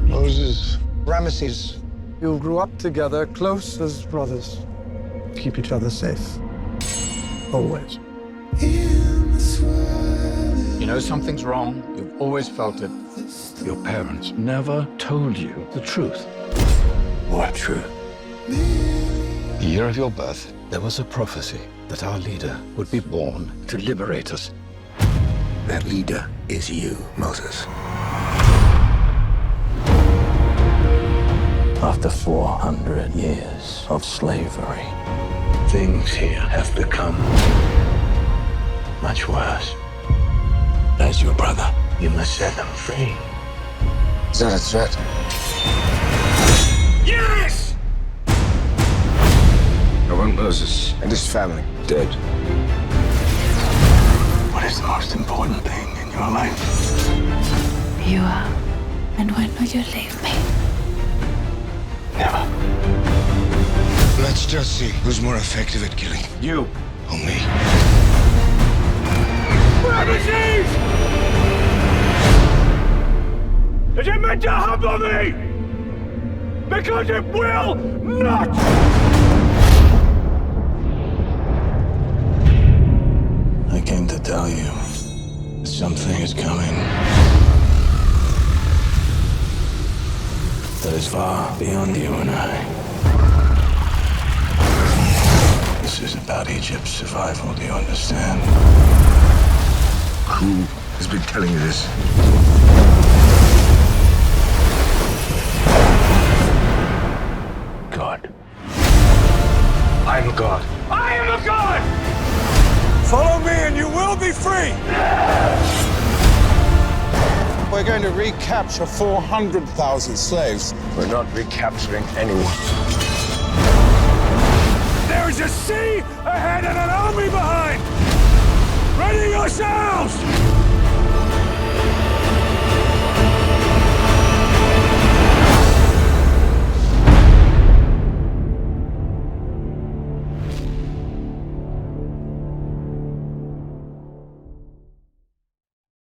Moses, Ramesses, you grew up together, close as brothers. Keep each other safe. Always. You know something's wrong. You've always felt it. Your parents never told you the truth. What truth? The year of your birth, there was a prophecy that our leader would be born to liberate us. That leader is you, Moses. After 400 years of slavery, things here have become much worse. As your brother, you must set them free. Is that a threat? Yes! I want Moses and his family dead. What is the most important thing in your life? You are. And when will you leave me? Never. Let's just see who's more effective at killing. You or me. Ramesses! Is it meant to humble me? Because it will not! I came to tell you that something is coming that is far beyond you and I. This is about Egypt's survival, do you understand? Who has been telling you this? God. I am a god. I am a god! Follow me and you will be free! We're going to recapture 400,000 slaves. We're not recapturing anyone. There is a sea ahead and an army behind! Ready yourselves!